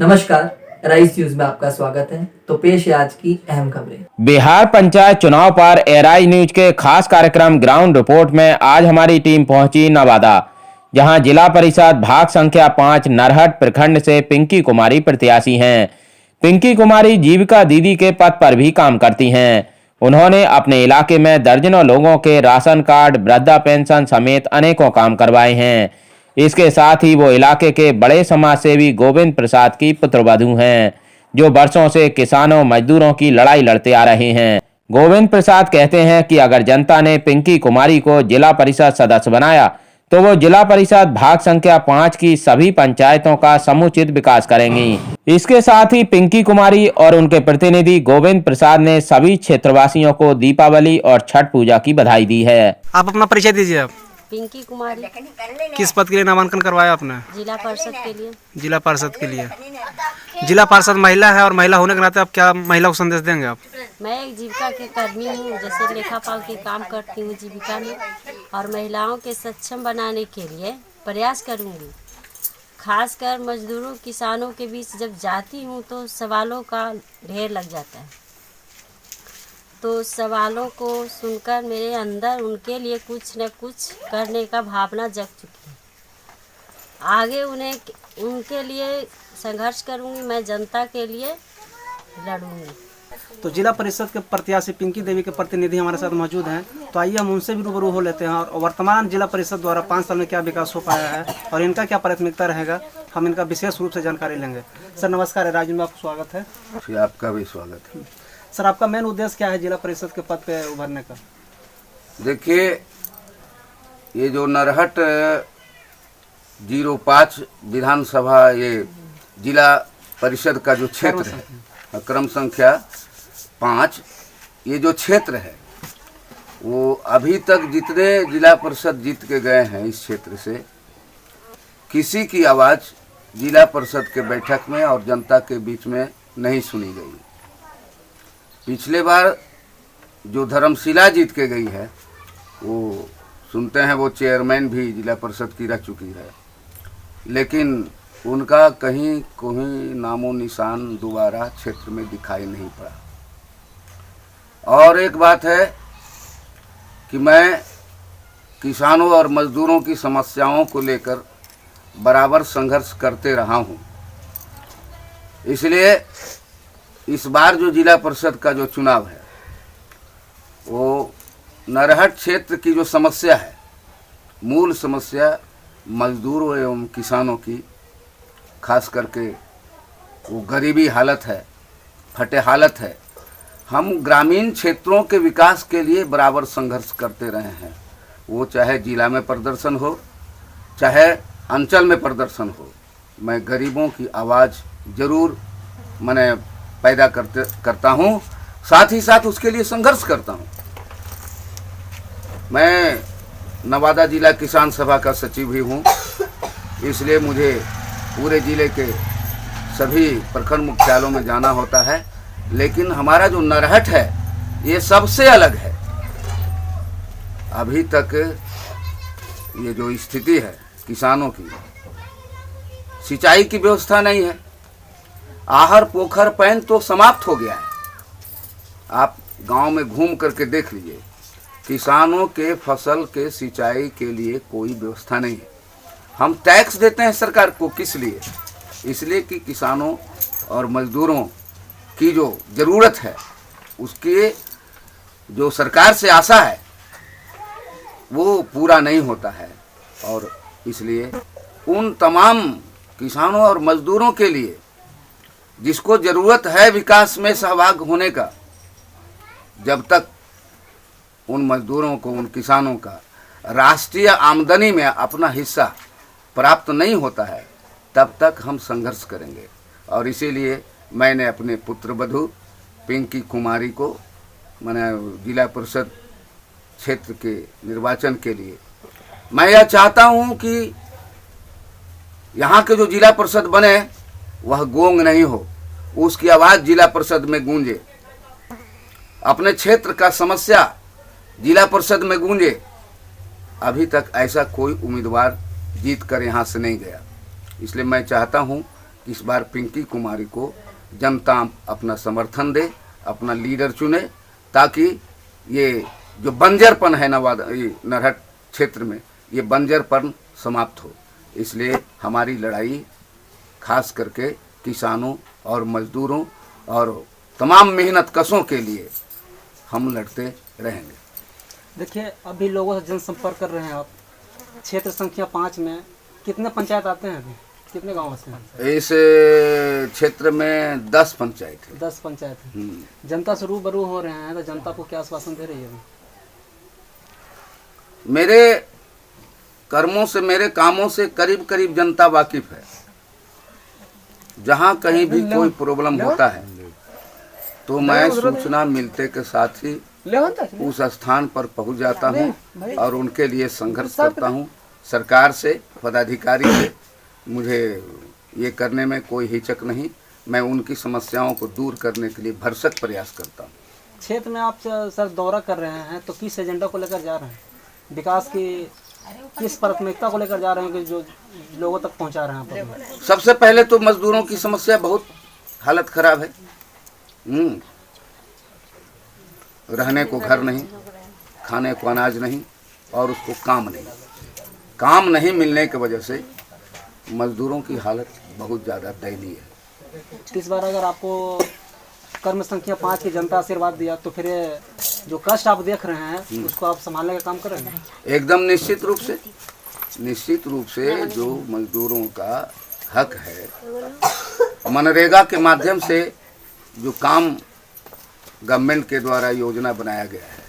नमस्कार, rice news में आपका स्वागत है। तो पेश है आज की अहम खबरें। बिहार पंचायत चुनाव पर एराई न्यूज के खास कार्यक्रम ग्राउंड रिपोर्ट में आज हमारी टीम पहुंची नवादा, जहां जिला परिषद भाग संख्या 5 नरहट प्रखंड से पिंकी कुमारी प्रत्याशी हैं। पिंकी कुमारी जीविका दीदी के पद पर भी काम करती हैं। उन्होंने अपने इलाके में दर्जनों लोगों के राशन कार्ड, वृद्धा पेंशन समेत अनेकों काम करवाए हैं। इसके साथ ही वो इलाके के बड़े समाजसेवी गोविंद प्रसाद की पुत्रवधू हैं, जो वर्षों से किसानों मजदूरों की लड़ाई लड़ते आ रहे हैं। गोविंद प्रसाद कहते हैं कि अगर जनता ने पिंकी कुमारी को जिला परिषद सदस्य बनाया तो वो जिला परिषद भाग संख्या 5 की सभी पंचायतों का समुचित विकास करेंगी। इसके साथ ही पिंकी कुमारी और उनके प्रतिनिधि गोविंद प्रसाद ने सभी क्षेत्रवासियों को दीपावली और छठ पूजा की बधाई दी है। आप अपना परिचय दीजिए। आप पिंकी कुमारी, किस पद के लिए नामांकन करवाया आपने? जिला परिषद के लिए। जिला पार्षद के लिए। जिला पार्षद महिला है और महिला होने के नाते आप क्या महिला को संदेश देंगे आप? मैं एक जीविका के कर्मी हूँ, जैसे लेखापाल के काम करती हूँ जीविका में, और महिलाओं के सक्षम बनाने के लिए प्रयास करूँगी। खासकर मजदूरों किसानों के बीच जब जाती हूँ तो सवालों का ढेर लग जाता है, तो सवालों को सुनकर मेरे अंदर उनके लिए कुछ न कुछ करने का भावना जग चुकी है। आगे उनके लिए संघर्ष करूंगी, मैं जनता के लिए लड़ूंगी। तो जिला परिषद के प्रत्याशी पिंकी देवी के प्रतिनिधि हमारे साथ मौजूद हैं, तो आइए हम उनसे भी रूबरू हो लेते हैं और वर्तमान जिला परिषद द्वारा 5 साल में क्या विकास हो पाया है और इनका क्या प्राथमिकता रहेगा, हम इनका विशेष रूप से जानकारी लेंगे। सर नमस्कार, राजू में आपका स्वागत है। जी आपका भी स्वागत है। सर आपका मेन उद्देश्य क्या है जिला परिषद के पद पे उभरने का? देखिए, ये जो नरहट 05 विधानसभा ये जिला परिषद का जो क्षेत्र है, क्रम संख्या 5, ये जो क्षेत्र है वो अभी तक जितने जिला परिषद जीत के गए हैं इस क्षेत्र से, किसी की आवाज़ जिला परिषद के बैठक में और जनता के बीच में नहीं सुनी गई। पिछले बार जो धर्मशिला जीत के गई है, वो सुनते हैं वो चेयरमैन भी जिला परिषद की रह चुकी है, लेकिन उनका कहीं कोई नामो निशान दोबारा क्षेत्र में दिखाई नहीं पड़ा। और एक बात है कि मैं किसानों और मजदूरों की समस्याओं को लेकर बराबर संघर्ष करते रहा हूँ। इसलिए इस बार जो जिला परिषद का जो चुनाव है, वो नरहट क्षेत्र की जो समस्या है, मूल समस्या मजदूरों एवं किसानों की, खास करके वो गरीबी हालत है, फटे हालत है। हम ग्रामीण क्षेत्रों के विकास के लिए बराबर संघर्ष करते रहे हैं, वो चाहे जिला में प्रदर्शन हो चाहे अंचल में प्रदर्शन हो। मैं गरीबों की आवाज़ जरूर मैंने पैदा करता हूँ, साथ ही साथ उसके लिए संघर्ष करता हूँ। मैं नवादा जिला किसान सभा का सचिव भी हूँ, इसलिए मुझे पूरे जिले के सभी प्रखंड मुख्यालयों में जाना होता है। लेकिन हमारा जो नरहट है ये सबसे अलग है। अभी तक ये जो स्थिति है किसानों की, सिंचाई की व्यवस्था नहीं है, आहर पोखर पैन तो समाप्त हो गया है। आप गांव में घूम करके देख लीजिए, किसानों के फसल के सिंचाई के लिए कोई व्यवस्था नहीं है। हम टैक्स देते हैं सरकार को, किस लिए? इसलिए कि किसानों और मजदूरों की जो ज़रूरत है उसके जो सरकार से आशा है वो पूरा नहीं होता है। और इसलिए उन तमाम किसानों और मजदूरों के लिए जिसको ज़रूरत है विकास में सहभाग होने का, जब तक उन मजदूरों को, उन किसानों का राष्ट्रीय आमदनी में अपना हिस्सा प्राप्त नहीं होता है, तब तक हम संघर्ष करेंगे। और इसीलिए मैंने अपने पुत्रवधू पिंकी कुमारी को मैंने जिला परिषद क्षेत्र के निर्वाचन के लिए, मैं यह चाहता हूं कि यहाँ के जो जिला परिषद बने वह गोंग नहीं हो, उसकी आवाज़ जिला परिषद में गूंजे, अपने क्षेत्र का समस्या जिला परिषद में गूंजे। अभी तक ऐसा कोई उम्मीदवार जीत कर यहाँ से नहीं गया, इसलिए मैं चाहता हूँ इस बार पिंकी कुमारी को जनता अपना समर्थन दे, अपना लीडर चुने, ताकि ये जो बंजरपन है नवादा नरहट क्षेत्र में, ये बंजरपन समाप्त हो। इसलिए हमारी लड़ाई खास करके किसानों और मजदूरों और तमाम मेहनत कशों के लिए हम लड़ते रहेंगे। देखिए, अभी लोगों से जनसंपर्क कर रहे हैं आप। क्षेत्र संख्या 5 में कितने पंचायत आते हैं अभी? कितने गाँव से हैं? इस क्षेत्र में 10 पंचायत है। 10 पंचायत है। जनता से रूबरू हो रहे हैं, तो जनता को क्या आश्वासन दे रही है अभी? मेरे कर्मों से, मेरे कामों से करीब करीब जनता वाकिफ है। जहाँ कहीं भी कोई प्रॉब्लम होता है तो मैं सूचना मिलते के साथ ही उस स्थान पर पहुंच जाता हूं और उनके लिए संघर्ष करता हूं। सरकार से, पदाधिकारी से मुझे ये करने में कोई हिचक नहीं। मैं उनकी समस्याओं को दूर करने के लिए भरसक प्रयास करता हूं। क्षेत्र में आप सर दौरा कर रहे हैं, तो किस एजेंडा को लेकर जा रहे हैं? विकास की किस प्राथमिकता को लेकर जा रहे हैं कि जो लोगों तक पहुंचा रहे हैं आप? सबसे पहले तो मजदूरों की समस्या बहुत हालत खराब है। रहने को घर नहीं, खाने को अनाज नहीं और उसको काम नहीं मिलने की वजह से मजदूरों की हालत बहुत ज़्यादा दयनीय है। इस बार अगर आपको कर्म संख्या 5 की जनता आशीर्वाद दिया, तो फिर जो कष्ट आप देख रहे हैं उसको आप संभालने का काम करेंगे? एकदम निश्चित रूप से जो मजदूरों का हक है, मनरेगा के माध्यम से जो काम गवर्नमेंट के द्वारा योजना बनाया गया है,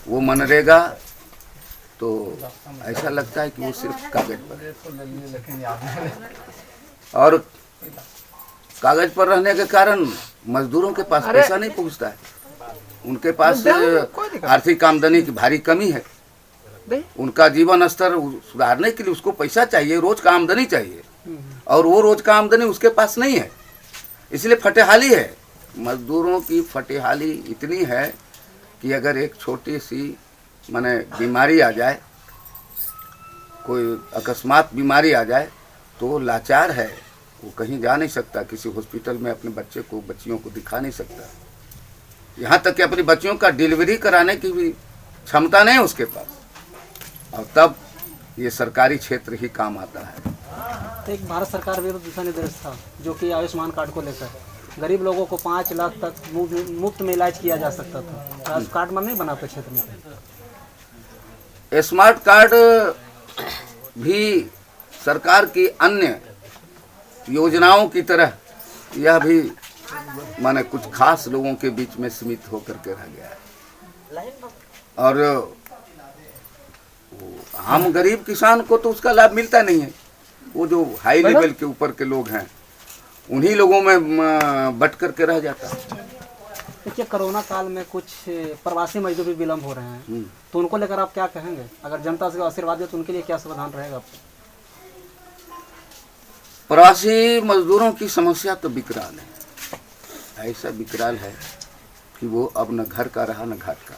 वो मनरेगा तो ऐसा लगता है कि वो सिर्फ कागज पर है और कागज पर रहने के कारण मजदूरों के पास पैसा नहीं पहुंचता है। उनके पास आर्थिक आमदनी की भारी कमी है। उनका जीवन स्तर सुधारने के लिए उसको पैसा चाहिए, रोज का आमदनी चाहिए, और वो रोज का आमदनी उसके पास नहीं है। इसलिए फटेहाली है। मजदूरों की फटेहाली इतनी है कि अगर एक छोटी सी माने बीमारी आ जाए, कोई अकस्मात बीमारी आ जाए, तो लाचार है। वो कहीं जा नहीं सकता, किसी हॉस्पिटल में अपने बच्चियों को दिखा नहीं सकता। यहाँ तक कि अपनी बच्चियों का डिलीवरी कराने की भी क्षमता नहीं है उसके पास। और तब ये सरकारी क्षेत्र ही काम आता है। तो एक भारत सरकार विरुद्ध दिशा निर्देश था, जो कि आयुष्मान कार्ड को लेकर गरीब लोगों को 5 लाख तक मुफ्त में इलाज किया जा सकता था। आज कार्ड नहीं बनाते क्षेत्र में। स्मार्ट कार्ड भी सरकार की अन्य योजनाओं की तरह यह भी माने कुछ खास लोगों के बीच में सीमित होकर के रह गया है, और हम गरीब किसान को तो उसका लाभ मिलता नहीं है। वो जो हाई लेवल के ऊपर के लोग हैं, उन्हीं लोगों में बट करके रह जाता है। देखिए, कोरोना काल में कुछ प्रवासी मजदूर भी विलम्ब हो रहे हैं, तो उनको लेकर आप क्या कहेंगे? अगर जनता से आशीर्वाद दे तो उनके लिए क्या समाधान रहेगा आपको? प्रवासी मजदूरों की समस्या तो विकराल है। ऐसा विकराल है कि वो अब न घर का रहा न घाट का।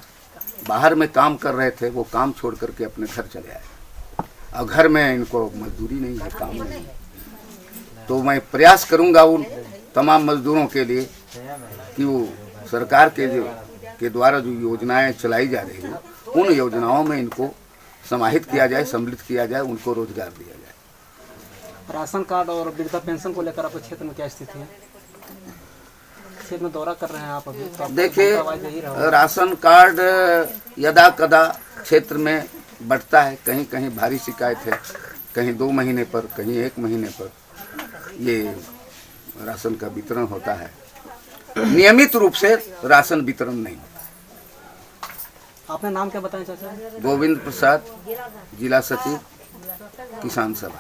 बाहर में काम कर रहे थे, वो काम छोड़ करके अपने घर चले आए, और घर में इनको मजदूरी नहीं है, काम नहीं है। तो मैं प्रयास करूंगा उन तमाम मजदूरों के लिए कि वो सरकार के द्वारा जो योजनाएं चलाई जा रही हैं, उन योजनाओं में इनको समाहित किया जाए, सम्मिलित किया जाए, उनको रोजगार दिया जाए। राशन कार्ड और वृद्धा पेंशन को लेकर आपके क्षेत्र में क्या स्थिति है? क्षेत्र में दौरा कर रहे हैं आप अभी, तो देखिए, राशन कार्ड यदा कदा क्षेत्र में बढ़ता है। कहीं कहीं भारी शिकायत है, कहीं 2 महीने पर, कहीं 1 महीने पर ये राशन का वितरण होता है। नियमित रूप से राशन वितरण नहीं। आपने नाम क्या बताया चाचा? गोविंद प्रसाद, जिला सचिव, किसान सभा।